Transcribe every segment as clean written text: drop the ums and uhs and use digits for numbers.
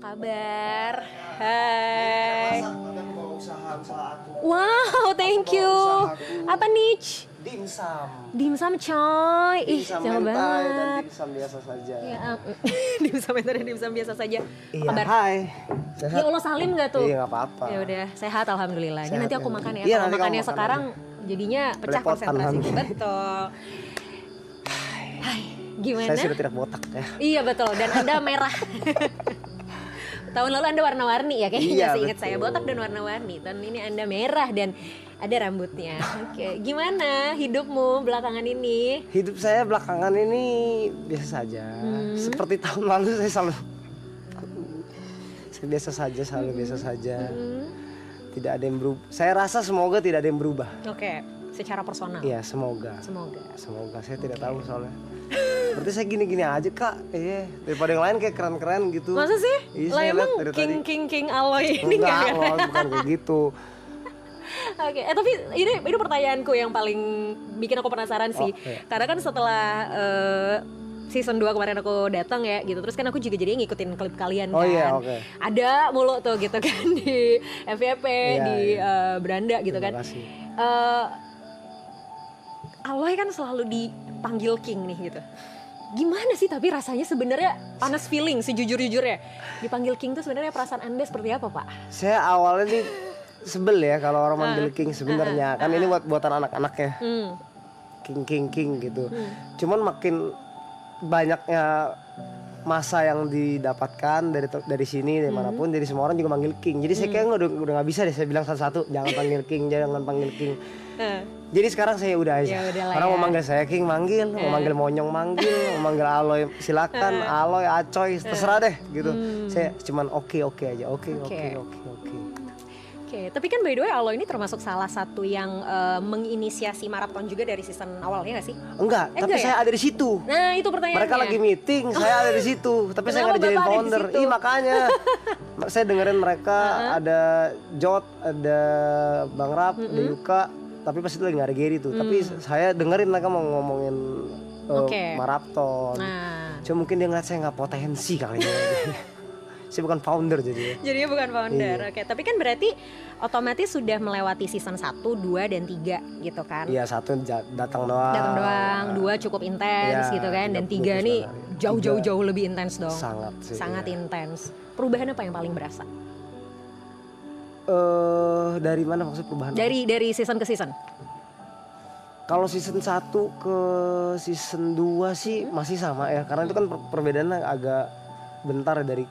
kabar? Hai. Usaha aku. Wow, thank you. Apa niche? Dimsum. Dimsum coy. Ih, Dimsum jauh mentai dan banget. dimsum biasa saja. Ya, dimsum mentai dan dimsum biasa saja. Iya, Kabar? hai. Ya Sehat? Allah, salim gak tuh? Iya, nggak apa-apa. Ya udah, sehat alhamdulillah. Ini Sehat, nanti aku ya. makan ya. Iya, Kalau nanti kamu makannya makan sekarang jadinya pecah Belepotan konsentrasi. nanti. Betul. Hai, gimana? Saya sudah tidak botak ya. Iya betul, dan Anda merah. Tahun lalu Anda warna-warni ya kayaknya, Iya, seingat betul. saya botak dan warna-warni. Tahun ini Anda merah dan ada rambutnya. Oke, gimana hidupmu belakangan ini? Hidup saya belakangan ini biasa saja. Seperti tahun lalu saya selalu biasa saja, selalu biasa saja. Tidak ada yang berubah. Saya rasa semoga tidak ada yang berubah. Oke, secara personal. Iya, semoga. Semoga. Saya tidak tahu soalnya. Berarti saya gini-gini aja kak, daripada yang lain kayak keren-keren gitu. Masa sih? Iya, Lah saya lihat emang dari tadi. king aloy ini Enggak, nggak loh, bukan kayak gitu. Oke, tapi ini pertanyaanku yang paling bikin aku penasaran sih. iya. Karena kan setelah season 2 kemarin aku datang ya gitu. Terus kan aku juga jadi ngikutin klip kalian kan. Oh iya, oke. Ada mulu tuh gitu kan di FYP, Iya, di Beranda gitu Terima kan. kasih. Aloy kan selalu dipanggil King nih gitu. Gimana sih tapi rasanya sebenarnya honest feeling sejujur-jujurnya dipanggil King tuh sebenarnya perasaan Anda seperti apa, Pak? Saya awalnya nih sebel ya kalau orang manggil King sebenarnya. Kan ini buatan anak-anak ya. King gitu. Cuman makin banyaknya masa yang didapatkan dari sini dari manapun, jadi semua orang juga manggil King. Jadi saya kayak udah nggak bisa deh saya bilang satu-satu jangan panggil King, jangan panggil King. Jadi sekarang saya udah aja. Ya udahlah Orang ya. mau manggil saya King manggil, mau manggil Monyong manggil, mau manggil Aloy silakan, Aloy, Acoy, terserah deh gitu. Saya cuman oke aja, oke. Oke, tapi kan by the way Aloy ini termasuk salah satu yang menginisiasi maraton juga dari season awal ya nggak sih? Enggak, tapi enggak ya? saya ada di situ. Nah itu pertanyaannya. Mereka lagi meeting, saya ada di situ, tapi saya Kenapa nggak dijadiin Bapak ada di founder. situ? Iya makanya, saya dengerin mereka ada Jot, ada Bang Rap, ada Yuka, tapi pas itu lagi nggak ada Gary tuh. Tapi saya dengerin mereka mau ngomongin Oke. maraton. Nah, Cuma mungkin dia ngeliat saya nggak potensi kali ya. Saya bukan founder jadi. jadinya bukan founder. Iya. Oke, tapi kan berarti otomatis sudah melewati season 1, 2, dan 3 gitu kan? Iya satu datang doang. Datang doang, 2 cukup intens Iya, gitu kan, dan 30 3 nih hari. jauh lebih intens dong. Sangat sih, Sangat iya. intens. Perubahan apa yang paling berasa? Dari mana maksud perubahan? Dari season ke season? Kalau season 1 ke season 2 sih masih sama ya. Karena itu kan perbedaannya agak bentar ya dari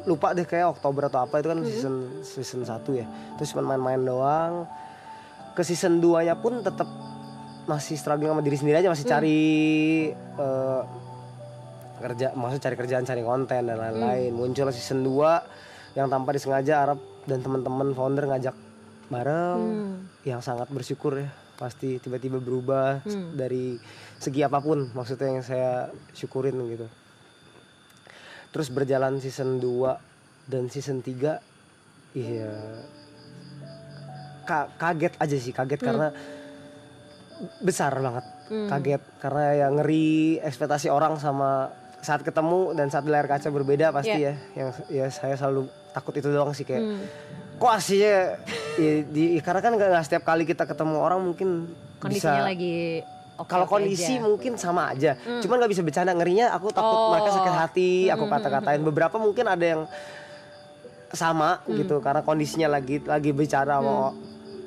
lupa deh kayak Oktober atau apa itu kan season 1 ya. Terus cuma main-main doang. Ke season 2-nya pun tetap masih struggling sama diri sendiri aja, masih cari kerja, maksud cari kerjaan, cari konten dan lain-lain. Muncul season 2 yang tanpa disengaja Arab dan teman-teman founder ngajak bareng, yang sangat bersyukur ya. Pasti tiba-tiba berubah dari segi apapun, maksudnya yang saya syukurin gitu. Terus berjalan season 2 dan season 3 iya kaget aja sih, karena besar banget. Kaget karena ya ngeri, ekspektasi orang sama saat ketemu dan saat di layar kaca berbeda pasti ya. Yang ya saya selalu takut itu doang sih, kayak kok aslinya ya, karena kan nggak setiap kali kita ketemu orang mungkin Kondisinya bisa lagi kalau kondisi mungkin sama aja, cuman nggak bisa bercanda, ngerinya aku takut mereka sakit hati, aku kata-katain. Beberapa mungkin ada yang sama gitu karena kondisinya lagi bicara sama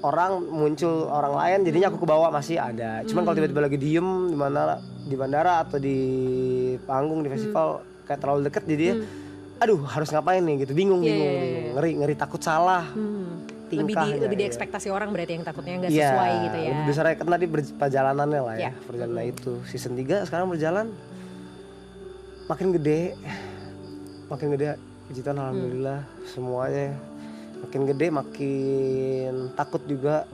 orang, muncul orang lain, jadinya aku kebawa masih ada. Cuman kalau tiba-tiba lagi diem di bandara atau di panggung di festival kayak terlalu deket, jadi aduh harus ngapain nih gitu, bingung. Ngeri takut salah. Lebih di ekspektasi orang berarti yang takutnya nggak sesuai gitu ya. Lebih besar kan tadi perjalanannya lah ya. Perjalanan itu season 3 sekarang berjalan makin gede. Puji Tuhan alhamdulillah semuanya makin gede, makin takut juga.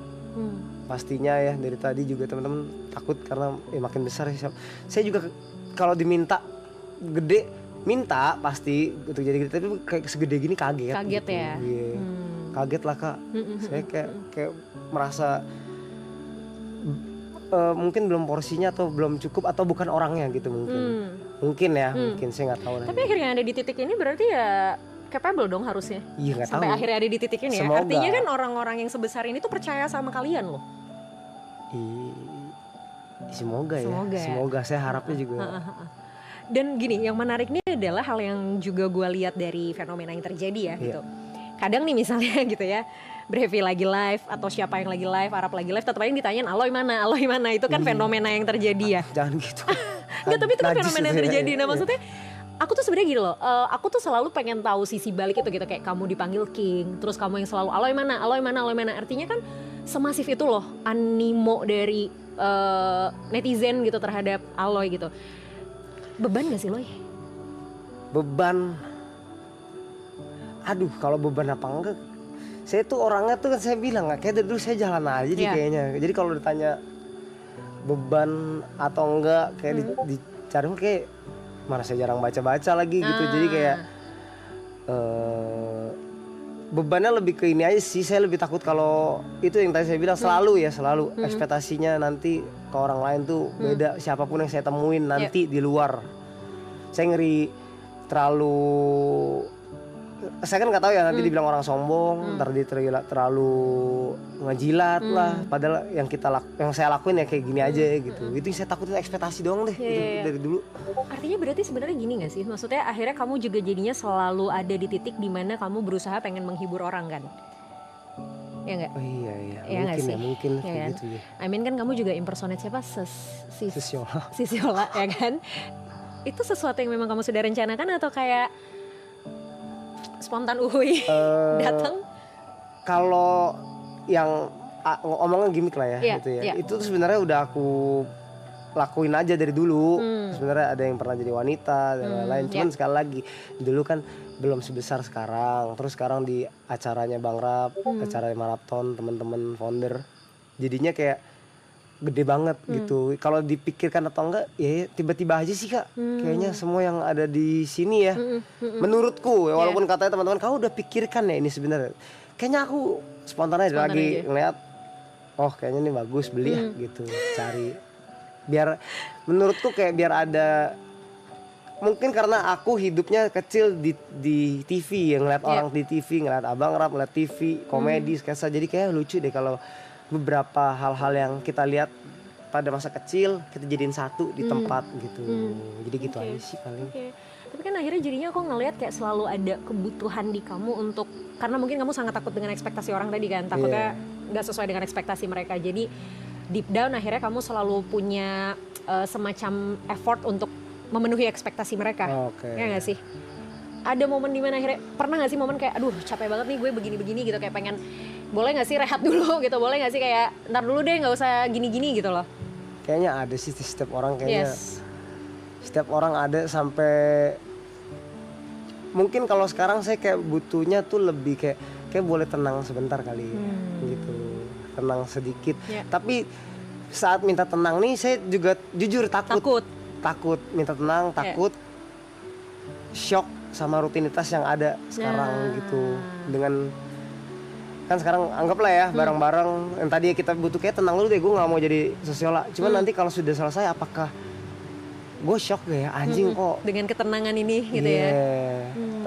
Pastinya ya, dari tadi juga teman-teman takut karena makin besar. Saya juga kalau diminta gede minta pasti gitu, jadi gede, tapi kayak segede gini kaget gitu. Ya. Kaget lah kak. Saya kayak merasa mungkin belum porsinya atau belum cukup atau bukan orangnya gitu mungkin ya mungkin saya nggak tahu. Tapi akhirnya ada di titik ini berarti ya capable dong harusnya. Iya nggak tahu. Sampai akhirnya ada di titik ini ya. Semoga. Artinya kan orang-orang yang sebesar ini tuh percaya sama kalian loh. Semoga ya. Semoga saya harapnya juga. Dan gini, yang menarik nih adalah hal yang juga gue lihat dari fenomena yang terjadi ya gitu. Kadang nih misalnya gitu ya, Brevi lagi live atau siapa yang lagi live, Arab lagi live, tetap aja ditanya Aloy mana, itu kan fenomena yang terjadi ya. Jangan gitu. Nggak, tapi itu kan fenomena yang terjadi. Nah maksudnya, aku tuh sebenarnya gini loh, aku tuh selalu pengen tahu sisi balik itu gitu, kayak kamu dipanggil King, terus kamu yang selalu Aloy mana, artinya kan semasif itu loh animo dari netizen gitu terhadap Aloy gitu. Beban gak sih Loy? Beban, aduh kalau beban apa enggak, saya tuh orangnya tuh kan saya bilang kayak dari dulu saya jalan aja sih kayaknya. Jadi kalau ditanya beban atau enggak kayak dicari kayak mana saya jarang baca lagi gitu. Jadi kayak bebannya lebih ke ini aja sih. Saya lebih takut kalau itu yang tadi saya bilang selalu ekspektasinya nanti ke orang lain tuh beda. Siapapun yang saya temuin nanti di luar, saya ngeri terlalu. Saya kan nggak tahu ya nanti dibilang orang sombong, terlalu ngejilat lah. Padahal yang saya lakuin ya kayak gini aja gitu. Itu yang saya takutin, ekspektasi doang deh dari dulu. Artinya berarti sebenarnya gini nggak sih? Maksudnya akhirnya kamu juga jadinya selalu ada di titik dimana kamu berusaha pengen menghibur orang kan? Ya nggak? Oh iya ya mungkin ya kayak kan? gitu ya. I mean kan kamu juga impersonate siapa? Sisiola ya kan? Itu sesuatu yang memang kamu sudah rencanakan atau kayak spontan datang? Kalau yang omongan gimmick lah ya gitu ya. Itu tuh sebenarnya udah aku lakuin aja dari dulu. Sebenarnya ada yang pernah jadi wanita dan lain-lain. Cuman sekali lagi dulu kan belum sebesar sekarang. Terus sekarang di acaranya Bang Rap, acaranya maraton teman-teman founder, jadinya kayak gede banget gitu. Kalau dipikirkan atau enggak ya tiba-tiba aja sih Kak. Kayaknya semua yang ada di sini ya. Menurutku ya, walaupun katanya teman-teman kau udah pikirkan ya ini sebenarnya. Kayaknya aku spontan aja lagi ngeliat, oh kayaknya ini bagus, beli ya gitu. Cari biar menurutku kayak biar ada, mungkin karena aku hidupnya kecil di TV, yang ngeliat orang di TV, ngeliat Abang Rap, ngeliat TV, komedi, sketsa. Jadi kayak lucu deh kalau beberapa hal-hal yang kita lihat pada masa kecil kita jadiin satu di tempat gitu. Jadi gitu aja sih paling. Tapi kan akhirnya jadinya aku ngelihat kayak selalu ada kebutuhan di kamu untuk, karena mungkin kamu sangat takut dengan ekspektasi orang tadi kan, takutnya nggak sesuai dengan ekspektasi mereka. Jadi deep down akhirnya kamu selalu punya semacam effort untuk memenuhi ekspektasi mereka. Ya nggak sih? Ada momen dimana akhirnya, pernah gak sih momen kayak aduh capek banget nih gue begini-begini gitu, kayak pengen boleh gak sih rehat dulu gitu, boleh gak sih kayak ntar dulu deh gak usah gini-gini gitu loh. Kayaknya ada sih setiap orang kayaknya. Setiap orang ada sampai, mungkin kalau sekarang saya kayak butuhnya tuh lebih kayak boleh tenang sebentar kali gitu, tenang sedikit. Tapi saat minta tenang nih saya juga jujur takut minta tenang, takut shock sama rutinitas yang ada sekarang gitu. Dengan kan sekarang anggaplah ya bareng-bareng yang tadi kita butuh kayak tenang dulu deh, gue nggak mau jadi sosiola. Cuman nanti kalau sudah selesai apakah gue shock gak ya, anjing kok dengan ketenangan ini gitu ya.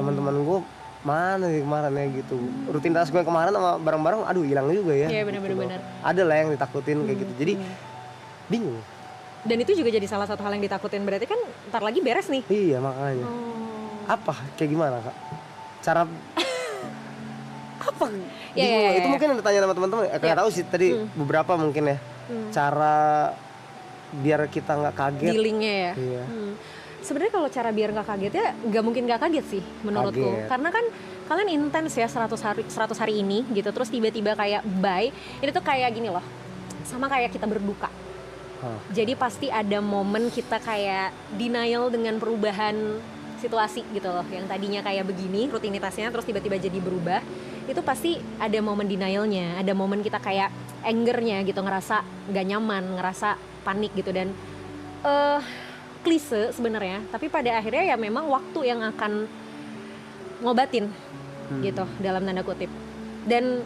Teman-teman gue mana nih kemarin ya gitu, rutinitas gue kemarin sama bareng-bareng aduh hilang juga ya. Iya benar-benar. Ada lah yang ditakutin kayak gitu, jadi bingung. Dan itu juga jadi salah satu hal yang ditakutin, berarti kan ntar lagi beres nih. Iya makanya. Apa kayak gimana Kak cara apa itu mungkin yang ditanya sama teman-teman nggak tahu sih tadi beberapa mungkin ya cara biar kita nggak kaget dealingnya ya. Sebenarnya kalau cara biar nggak kaget ya nggak mungkin nggak kaget sih menurutku, karena kan kalian intens ya 100 hari ini gitu, terus tiba-tiba kayak bye, ini tuh kayak gini loh, sama kayak kita berduka. Jadi pasti ada momen kita kayak denial dengan perubahan situasi gitu loh, yang tadinya kayak begini rutinitasnya terus tiba-tiba jadi berubah. Itu pasti ada momen denialnya, ada momen kita kayak angernya gitu, ngerasa gak nyaman, ngerasa panik gitu. Dan klise sebenarnya, tapi pada akhirnya ya memang waktu yang akan ngobatin gitu dalam tanda kutip. Dan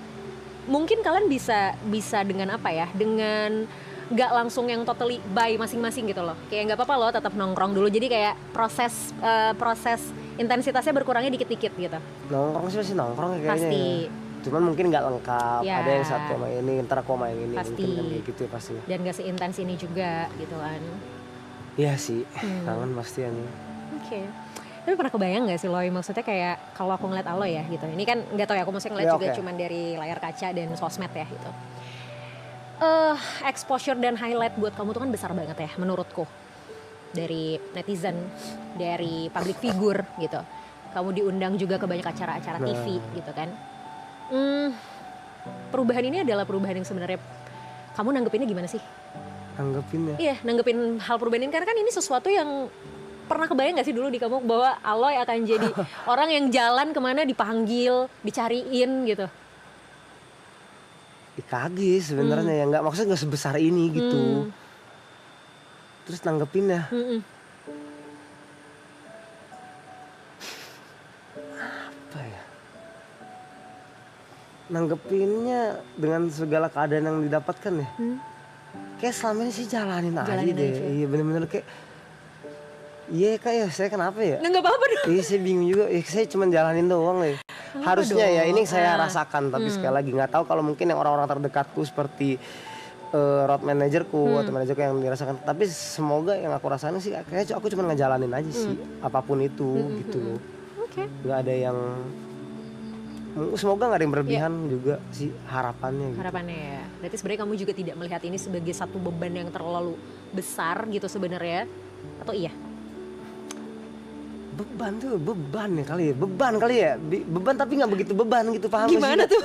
mungkin kalian bisa dengan apa ya, dengan nggak langsung yang totally bye masing-masing gitu loh. Kayak nggak apa-apa loh tetap nongkrong dulu. Jadi kayak proses intensitasnya berkurangnya dikit-dikit gitu. Nongkrong sih masih nongkrong ya kayaknya. Pasti. Cuman mungkin nggak lengkap. Ya. Ada yang satu sama ini, ntar aku main ini. Pasti. Mungkin kan kayak gitu ya pasti. Dan gak seintens ini juga gitu kan. Iya sih, kangen pasti ya nih. Oke. Tapi pernah kebayang gak sih Loy, maksudnya kayak kalau aku ngeliat Aloy ya gitu. Ini kan gak tau ya, aku maksudnya ngeliat Ya, juga oke. cuman dari layar kaca dan sosmed ya gitu. Exposure dan highlight buat kamu tuh kan besar banget ya menurutku. Dari netizen, dari public figure gitu. Kamu diundang juga ke banyak acara-acara TV gitu kan. Perubahan ini adalah perubahan yang sebenarnya kamu nanggepinnya gimana sih? Anggapin ya. Iya, nanggepin hal perubahan ini karena kan ini sesuatu yang pernah kebayang gak sih dulu di kamu bahwa Aloy akan jadi orang yang jalan kemana dipanggil, dicariin gitu. Kaget sebenarnya ya, nggak maksudnya nggak sebesar ini gitu. Terus nanggepinnya apa ya? Nanggepinnya dengan segala keadaan yang didapatkan ya. Kayak selama ini sih jalanin aja Jalanin deh. aja. Iya bener-bener kayak iya kak ya, saya kenapa ya? Nggak apa-apa dong. Iya saya bingung juga, saya cuma jalanin doang ya. Harusnya ya ini saya rasakan, tapi sekali lagi nggak tahu kalau mungkin yang orang-orang terdekatku seperti road manajerku atau manajerku yang dirasakan. Tapi semoga yang aku rasain sih kayaknya aku cuma ngejalanin aja sih apapun itu gitu loh. Oke. Nggak ada yang semoga nggak ada yang berlebihan juga sih harapannya. Gitu. Harapannya ya. Berarti sebenarnya kamu juga tidak melihat ini sebagai satu beban yang terlalu besar gitu sebenarnya, atau iya? Beban tuh beban ya kali ya, beban tapi nggak begitu beban gitu, paham gak sih? Gimana tuh?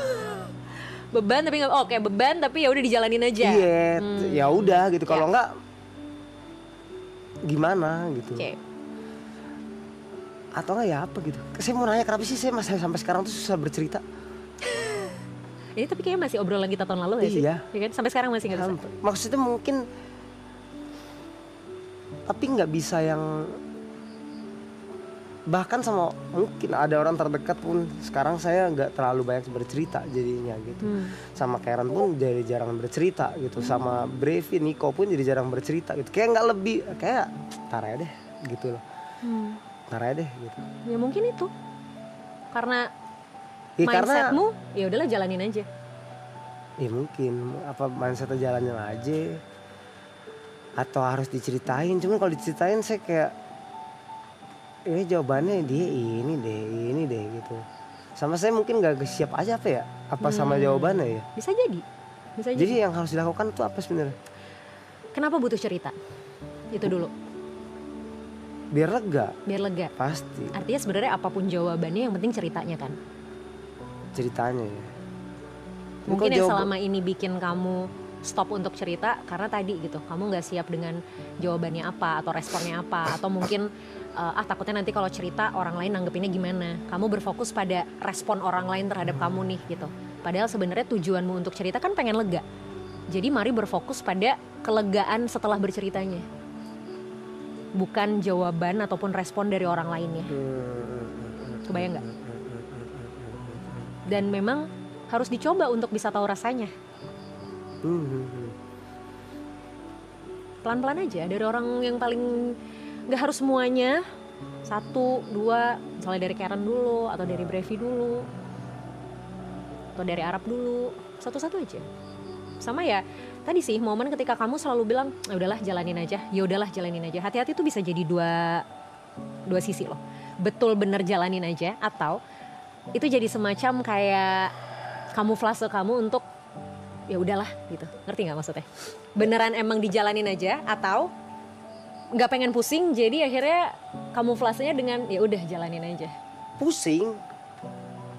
Beban tapi nggak, oke beban tapi ya udah dijalanin aja. Iya, ya udah gitu. Kalau nggak gimana gitu. Oke. Atau nggak ya apa gitu. Saya mau nanya kenapa sih saya masih sampai sekarang tuh susah bercerita. Ini tapi kayaknya masih obrolan kita tahun lalu gak sih? Iya. Ya kan? Sampai sekarang masih nggak bisa. Maksudnya mungkin, tapi nggak bisa yang bahkan sama mungkin ada orang terdekat pun sekarang saya nggak terlalu banyak bercerita jadinya gitu. Sama Karen pun jadi jarang bercerita gitu. Sama Brevi, Nico pun jadi jarang bercerita gitu. Kayak nggak lebih, kayak tar aja deh gitu loh. Tar aja deh gitu. Ya mungkin itu karena Ya, mindsetmu ya udahlah jalanin aja. Ya mungkin apa mindsetnya jalanin aja atau harus diceritain. Cuman kalau diceritain saya kayak jawabannya dia ini deh gitu. Sama saya mungkin gak siap aja apa ya? Apa sama jawabannya ya? Bisa jadi. Bisa jadi. Jadi yang harus dilakukan tuh apa sebenarnya? Kenapa butuh cerita? Itu dulu. Biar lega. Biar lega. Pasti. Artinya sebenarnya apapun jawabannya yang penting ceritanya kan. Ceritanya ya. Mungkin yang selama ini bikin kamu stop untuk cerita karena tadi gitu, kamu nggak siap dengan jawabannya apa atau responnya apa, atau mungkin takutnya nanti kalau cerita orang lain nanggepinnya gimana. Kamu berfokus pada respon orang lain terhadap kamu nih gitu. Padahal sebenarnya tujuanmu untuk cerita kan pengen lega. Jadi mari berfokus pada kelegaan setelah berceritanya, bukan jawaban ataupun respon dari orang lainnya. Kebayang nggak? Dan memang harus dicoba untuk bisa tahu rasanya. Pelan-pelan aja dari orang yang paling, nggak harus semuanya 1, 2, misalnya dari Karen dulu atau dari Brevi dulu atau dari Arab dulu, satu-satu aja. Sama ya tadi sih momen ketika kamu selalu bilang ya udahlah jalanin aja, ya udahlah jalanin aja. Hati-hati tuh bisa jadi dua sisi loh. Betul bener jalanin aja atau itu jadi semacam kayak kamuflase kamu untuk ya udahlah gitu. Ngerti nggak maksudnya? Beneran emang dijalanin aja atau nggak pengen pusing jadi akhirnya kamuflasenya dengan ya udah jalanin aja. Pusing.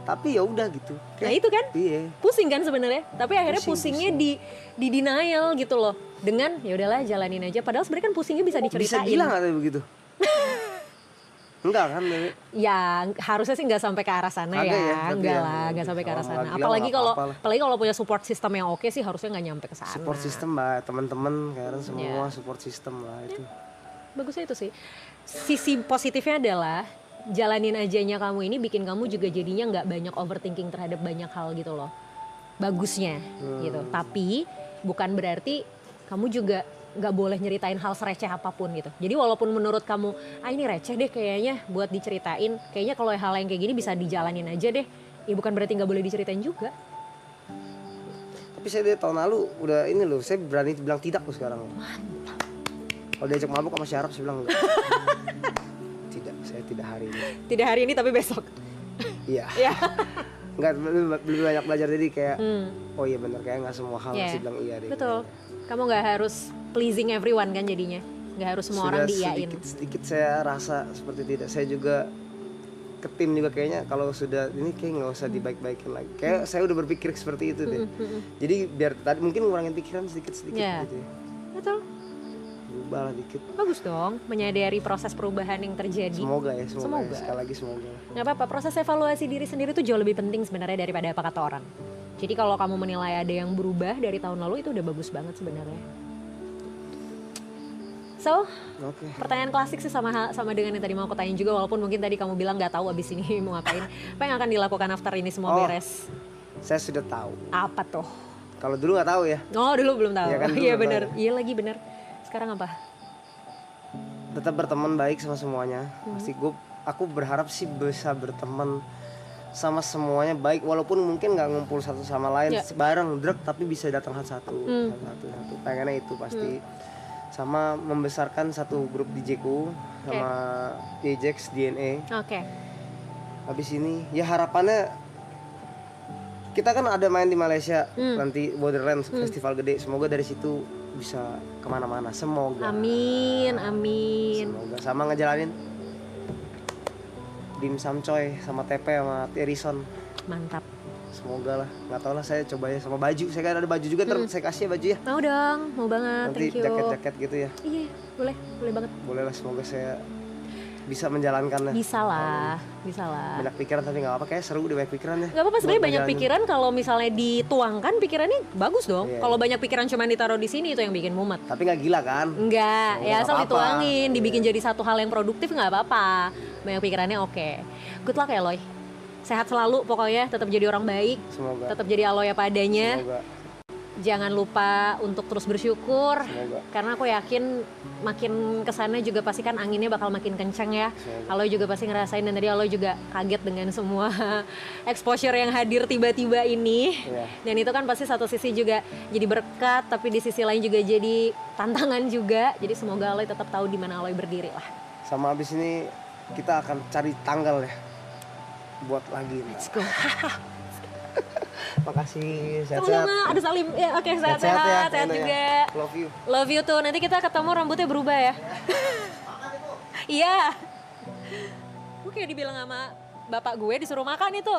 Tapi ya udah gitu. Nah itu kan? Iya. Pusing kan sebenarnya. Tapi akhirnya pusingnya pusing. di denial gitu loh. Dengan ya udahlah jalanin aja. Padahal sebenarnya kan pusingnya bisa diceritain. Bisa bilang atau begitu? Enggak kan, Dewi? Ya harusnya sih nggak sampai ke arah sana ya. Enggak lah, nggak sampai ke arah sana. Apalagi kalau punya support system yang oke sih harusnya nggak nyampe ke sana. Support system lah, teman-teman Karen semua support system lah itu. Bagusnya itu sih. Sisi positifnya adalah jalanin ajanya kamu ini bikin kamu juga jadinya nggak banyak overthinking terhadap banyak hal gitu loh. Bagusnya gitu. Tapi bukan berarti kamu juga nggak boleh nyeritain hal sereceh apapun gitu. Jadi walaupun menurut kamu, ini receh deh kayaknya buat diceritain, kayaknya kalau hal yang kayak gini bisa dijalanin aja deh, ya bukan berarti nggak boleh diceritain juga. Tapi saya dari tahun lalu udah ini loh, saya berani bilang tidak loh sekarang. Mantap. Kalau diajak mabuk sama Syaraf saya bilang enggak. Tidak, saya tidak hari ini. Tidak hari ini tapi besok. Iya. Iya. Enggak, lebih banyak belajar jadi kayak oh iya benar, kayak nggak semua hal harus bilang iya deh. Betul. Kamu nggak harus pleasing everyone kan jadinya, nggak harus semua orang diiyain. Sedikit saya rasa seperti tidak. Saya juga ke tim juga kayaknya kalau sudah ini kayak nggak usah dibaik-baikin lagi. Kayak saya udah berpikir seperti itu deh. Jadi biar tadi mungkin ngurangin pikiran sedikit-sedikit gitu ya. Betul. Berubah lah dikit. Bagus dong, menyadari proses perubahan yang terjadi. Semoga ya. Sekali lagi semoga. Nggak apa-apa, proses evaluasi diri sendiri tuh jauh lebih penting sebenarnya daripada apa kata orang. Jadi kalau kamu menilai ada yang berubah dari tahun lalu itu udah bagus banget sebenarnya. So, pertanyaan klasik sih sama dengan yang tadi mau aku tanya juga, walaupun mungkin tadi kamu bilang nggak tahu abis ini mau ngapain. Apa yang akan dilakukan after ini semua beres? Saya sudah tahu. Apa tuh? Kalau dulu nggak tahu ya. Oh, dulu belum tahu. Iya kan, benar. Iya lagi benar. Sekarang apa? Tetap berteman baik sama semuanya. Pasti aku berharap sih bisa berteman sama semuanya baik, walaupun mungkin nggak ngumpul satu sama lain bareng drug, tapi bisa datang satu. Pengennya itu pasti. Sama membesarkan satu grup DJ-ku sama Ajax DNA. Habis ini ya harapannya kita kan ada main di Malaysia nanti Borderlands festival gede, semoga dari situ bisa kemana-mana, semoga. Amin. Semoga sama ngejalanin Dimsum Coy sama TP sama Terison. Mantap. Semoga lah, nggak tau lah, saya coba ya sama baju. Saya kan ada baju juga, ntar saya kasih ya baju ya. Mau dong, mau banget. Nanti thank you. jaket-jaket gitu ya. Iya, boleh banget. Boleh lah, semoga saya bisa menjalankannya. Bisa lah. Banyak pikiran tapi nggak apa-apa, kayak seru deh banyak pikiran ya. Gak apa-apa sebenarnya, banyak pikiran kalau misalnya dituangkan pikirannya bagus dong. Kalau banyak pikiran cuma ditaruh di sini itu yang bikin mumet. Tapi nggak gila kan? Enggak, ya asal dituangin, dibikin jadi satu hal yang produktif nggak apa-apa. Banyak pikirannya oke. Good luck ya Loy. Sehat selalu pokoknya, tetap jadi orang baik. Semoga. Tetap jadi Aloy apa adanya. Semoga. Jangan lupa untuk terus bersyukur. Semoga. Karena aku yakin makin kesana juga pasti kan anginnya bakal makin kencang ya. Aloy juga pasti ngerasain, dan tadi Aloy juga kaget dengan semua exposure yang hadir tiba-tiba ini. Dan itu kan pasti satu sisi juga jadi berkat, tapi di sisi lain juga jadi tantangan juga. Jadi semoga Aloy tetap tahu di mana Aloy berdiri lah. Sama abis ini kita akan cari tanggal ya buat lagi. Let's go. Makasih, sehat-sehat. Sama-sama, ada Salim. Ya, oke, sehat-sehat, sehat juga. Love you. Love you tuh. Nanti kita ketemu rambutnya berubah ya. Iya. Gue kayak dibilang sama bapak gue disuruh makan itu.